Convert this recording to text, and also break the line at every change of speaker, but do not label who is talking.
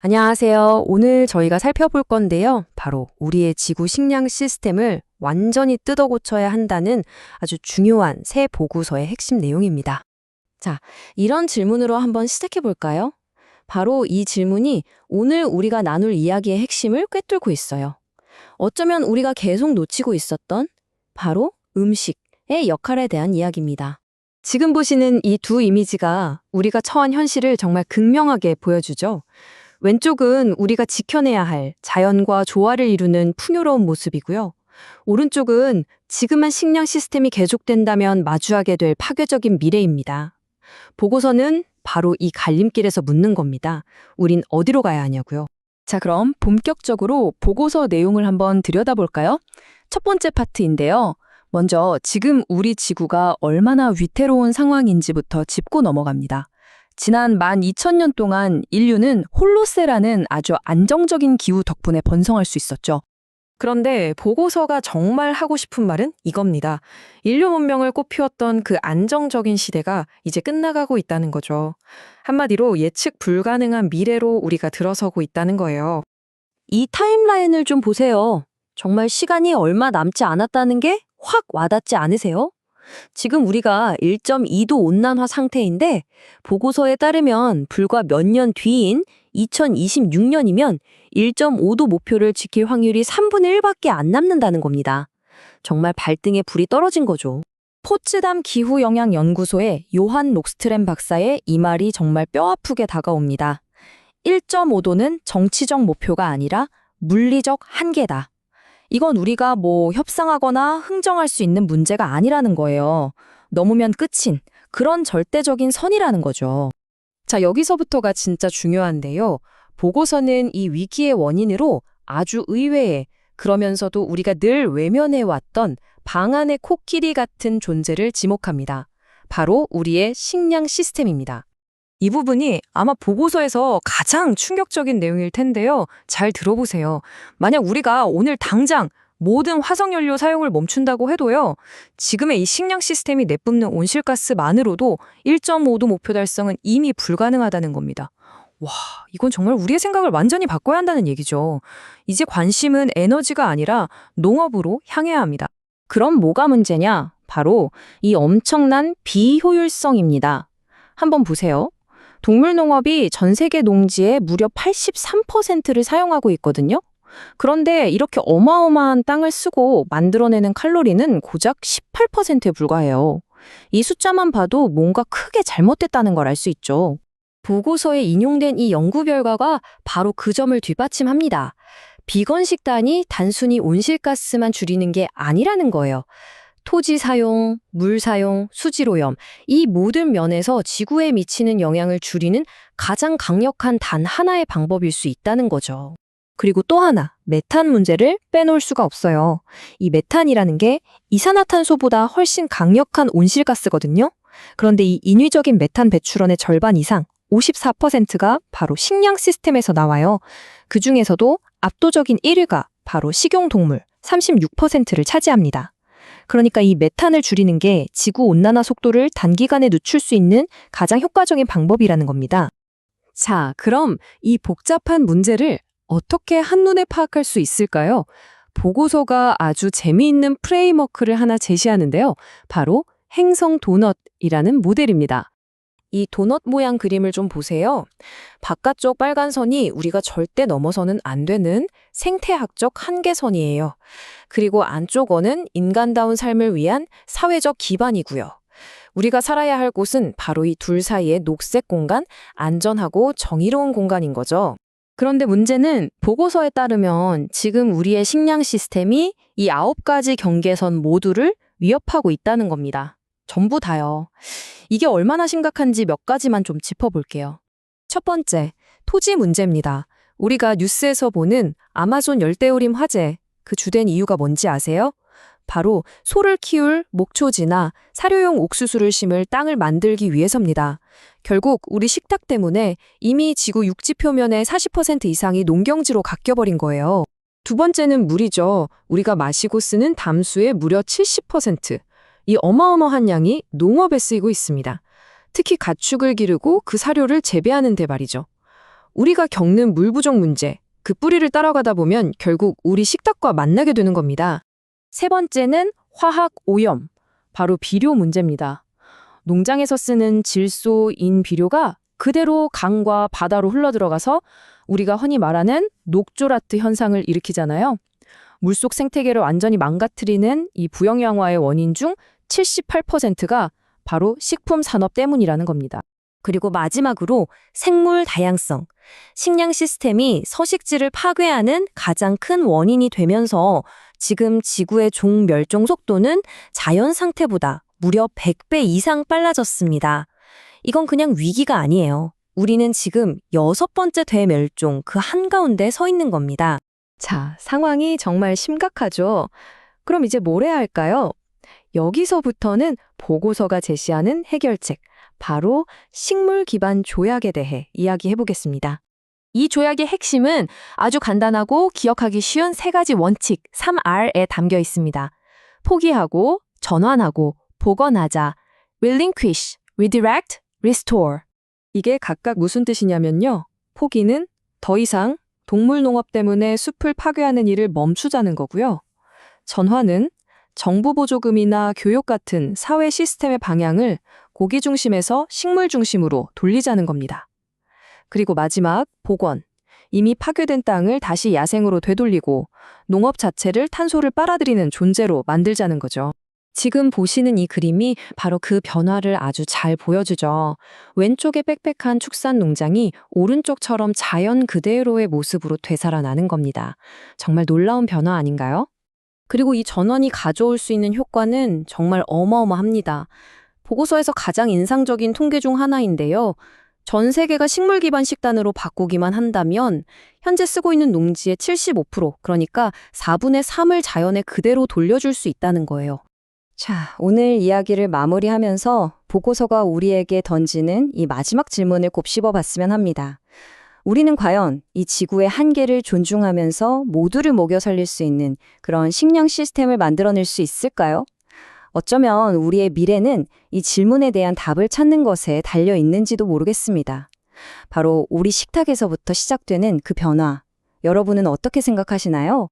안녕하세요. 오늘 저희가 살펴볼 건데요. 바로 우리의 지구 식량 시스템을 완전히 뜯어 고쳐야 한다는 아주 중요한 새 보고서의 핵심 내용입니다. 자, 이런 질문으로 한번 시작해 볼까요? 바로 이 질문이 오늘 우리가 나눌 이야기의 핵심을 꿰뚫고 있어요. 어쩌면 우리가 계속 놓치고 있었던 바로 음식의 역할에 대한 이야기입니다. 지금 보시는 이 두 이미지가 우리가 처한 현실을 정말 극명하게 보여주죠. 왼쪽은 우리가 지켜내야 할 자연과 조화를 이루는 풍요로운 모습이고요. 오른쪽은 지금은 식량 시스템이 계속된다면 마주하게 될 파괴적인 미래입니다. 보고서는 바로 이 갈림길에서 묻는 겁니다. 우린 어디로 가야 하냐고요.
자, 그럼 본격적으로 보고서 내용을 한번 들여다볼까요? 첫 번째 파트인데요. 먼저 지금 우리 지구가 얼마나 위태로운 상황인지부터 짚고 넘어갑니다. 지난 12,000년 동안 인류는 홀로세라는 아주 안정적인 기후 덕분에 번성할 수 있었죠.
그런데 보고서가 정말 하고 싶은 말은 이겁니다. 인류 문명을 꽃피웠던 그 안정적인 시대가 이제 끝나가고 있다는 거죠. 한마디로 예측 불가능한 미래로 우리가 들어서고 있다는 거예요.
이 타임라인을 좀 보세요. 정말 시간이 얼마 남지 않았다는 게 확 와닿지 않으세요? 지금 우리가 1.2도 온난화 상태인데 보고서에 따르면 불과 몇 년 뒤인 2026년이면 1.5도 목표를 지킬 확률이 3분의 1밖에 안 남는다는 겁니다. 정말 발등에 불이 떨어진 거죠.
포츠담 기후영향연구소의 요한 록스트렘 박사의 이 말이 정말 뼈아프게 다가옵니다. 1.5도는 정치적 목표가 아니라 물리적 한계다. 이건 우리가 협상하거나 흥정할 수 있는 문제가 아니라는 거예요. 넘으면 끝인 그런 절대적인 선이라는 거죠.
자, 여기서부터가 진짜 중요한데요. 보고서는 이 위기의 원인으로 아주 의외의 그러면서도 우리가 늘 외면해왔던 방안의 코끼리 같은 존재를 지목합니다. 바로 우리의 식량 시스템입니다.
이 부분이 아마 보고서에서 가장 충격적인 내용일 텐데요. 잘 들어보세요. 만약 우리가 오늘 당장 모든 화석연료 사용을 멈춘다고 해도요. 지금의 이 식량 시스템이 내뿜는 온실가스만으로도 1.5도 목표 달성은 이미 불가능하다는 겁니다. 와, 이건 정말 우리의 생각을 완전히 바꿔야 한다는 얘기죠. 이제 관심은 에너지가 아니라 농업으로 향해야 합니다.
그럼 뭐가 문제냐? 바로 이 엄청난 비효율성입니다. 한번 보세요. 동물 농업이 전 세계 농지의 무려 83%를 사용하고 있거든요. 그런데 이렇게 어마어마한 땅을 쓰고 만들어내는 칼로리는 고작 18%에 불과해요. 이 숫자만 봐도 뭔가 크게 잘못됐다는 걸 알 수 있죠. 보고서에 인용된 이 연구 결과가 바로 그 점을 뒷받침합니다. 비건 식단이 단순히 온실가스만 줄이는 게 아니라는 거예요. 토지 사용, 물 사용, 수질 오염, 이 모든 면에서 지구에 미치는 영향을 줄이는 가장 강력한 단 하나의 방법일 수 있다는 거죠. 그리고 또 하나, 메탄 문제를 빼놓을 수가 없어요. 이 메탄이라는 게 이산화탄소보다 훨씬 강력한 온실가스거든요. 그런데 이 인위적인 메탄 배출원의 절반 이상, 54%가 바로 식량 시스템에서 나와요. 그 중에서도 압도적인 1위가 바로 식용동물, 36%를 차지합니다. 그러니까 이 메탄을 줄이는 게 지구온난화 속도를 단기간에 늦출 수 있는 가장 효과적인 방법이라는 겁니다. 자, 그럼 이 복잡한 문제를 어떻게 한눈에 파악할 수 있을까요? 보고서가 아주 재미있는 프레임워크를 하나 제시하는데요. 바로 행성 도넛이라는 모델입니다. 이 도넛 모양 그림을 좀 보세요. 바깥쪽 빨간 선이 우리가 절대 넘어서는 안 되는 생태학적 한계선이에요. 그리고 안쪽 원은 인간다운 삶을 위한 사회적 기반이고요. 우리가 살아야 할 곳은 바로 이 둘 사이의 녹색 공간, 안전하고 정의로운 공간인 거죠. 그런데 문제는 보고서에 따르면 지금 우리의 식량 시스템이 이 9가지 경계선 모두를 위협하고 있다는 겁니다. 전부 다요. 이게 얼마나 심각한지 몇 가지만 좀 짚어볼게요. 첫 번째, 토지 문제입니다. 우리가 뉴스에서 보는 아마존 열대우림 화재, 그 주된 이유가 뭔지 아세요? 바로 소를 키울 목초지나 사료용 옥수수를 심을 땅을 만들기 위해서입니다. 결국 우리 식탁 때문에 이미 지구 육지 표면의 40% 이상이 농경지로 깎여버린 거예요. 두 번째는 물이죠. 우리가 마시고 쓰는 담수의 무려 70%. 이 어마어마한 양이 농업에 쓰이고 있습니다. 특히 가축을 기르고 그 사료를 재배하는 데 말이죠.
우리가 겪는 물 부족 문제, 그 뿌리를 따라가다 보면 결국 우리 식탁과 만나게 되는 겁니다.
세 번째는 화학 오염, 바로 비료 문제입니다. 농장에서 쓰는 질소, 인 비료가 그대로 강과 바다로 흘러들어가서 우리가 흔히 말하는 녹조라트 현상을 일으키잖아요. 물속 생태계를 완전히 망가뜨리는 이 부영양화의 원인 중 78%가 바로 식품 산업 때문이라는 겁니다. 그리고 마지막으로 생물 다양성. 식량 시스템이 서식지를 파괴하는 가장 큰 원인이 되면서 지금 지구의 종 멸종 속도는 자연 상태보다 무려 100배 이상 빨라졌습니다. 이건 그냥 위기가 아니에요. 우리는 지금 6번째 대멸종 그 한가운데 서 있는 겁니다. 자, 상황이 정말 심각하죠. 그럼 이제 뭘 해야 할까요? 여기서부터는 보고서가 제시하는 해결책, 바로 식물 기반 조약에 대해 이야기해 보겠습니다. 이 조약의 핵심은 아주 간단하고 기억하기 쉬운 3가지 원칙, 3R에 담겨 있습니다. 포기하고, 전환하고, 복원하자, relinquish, redirect, restore. 이게 각각 무슨 뜻이냐면요. 포기는 더 이상 동물 농업 때문에 숲을 파괴하는 일을 멈추자는 거고요. 전환은 정부 보조금이나 교육 같은 사회 시스템의 방향을 고기 중심에서 식물 중심으로 돌리자는 겁니다. 그리고 마지막, 복원. 이미 파괴된 땅을 다시 야생으로 되돌리고 농업 자체를 탄소를 빨아들이는 존재로 만들자는 거죠. 지금 보시는 이 그림이 바로 그 변화를 아주 잘 보여주죠. 왼쪽의 빽빽한 축산 농장이 오른쪽처럼 자연 그대로의 모습으로 되살아나는 겁니다. 정말 놀라운 변화 아닌가요? 그리고 이 전환이 가져올 수 있는 효과는 정말 어마어마합니다. 보고서에서 가장 인상적인 통계 중 하나인데요. 전 세계가 식물 기반 식단으로 바꾸기만 한다면 현재 쓰고 있는 농지의 75%, 그러니까 4분의 3을 자연에 그대로 돌려줄 수 있다는 거예요. 자, 오늘 이야기를 마무리하면서 보고서가 우리에게 던지는 이 마지막 질문을 곱씹어 봤으면 합니다. 우리는 과연 이 지구의 한계를 존중하면서 모두를 먹여 살릴 수 있는 그런 식량 시스템을 만들어낼 수 있을까요? 어쩌면 우리의 미래는 이 질문에 대한 답을 찾는 것에 달려 있는지도 모르겠습니다. 바로 우리 식탁에서부터 시작되는 그 변화, 여러분은 어떻게 생각하시나요?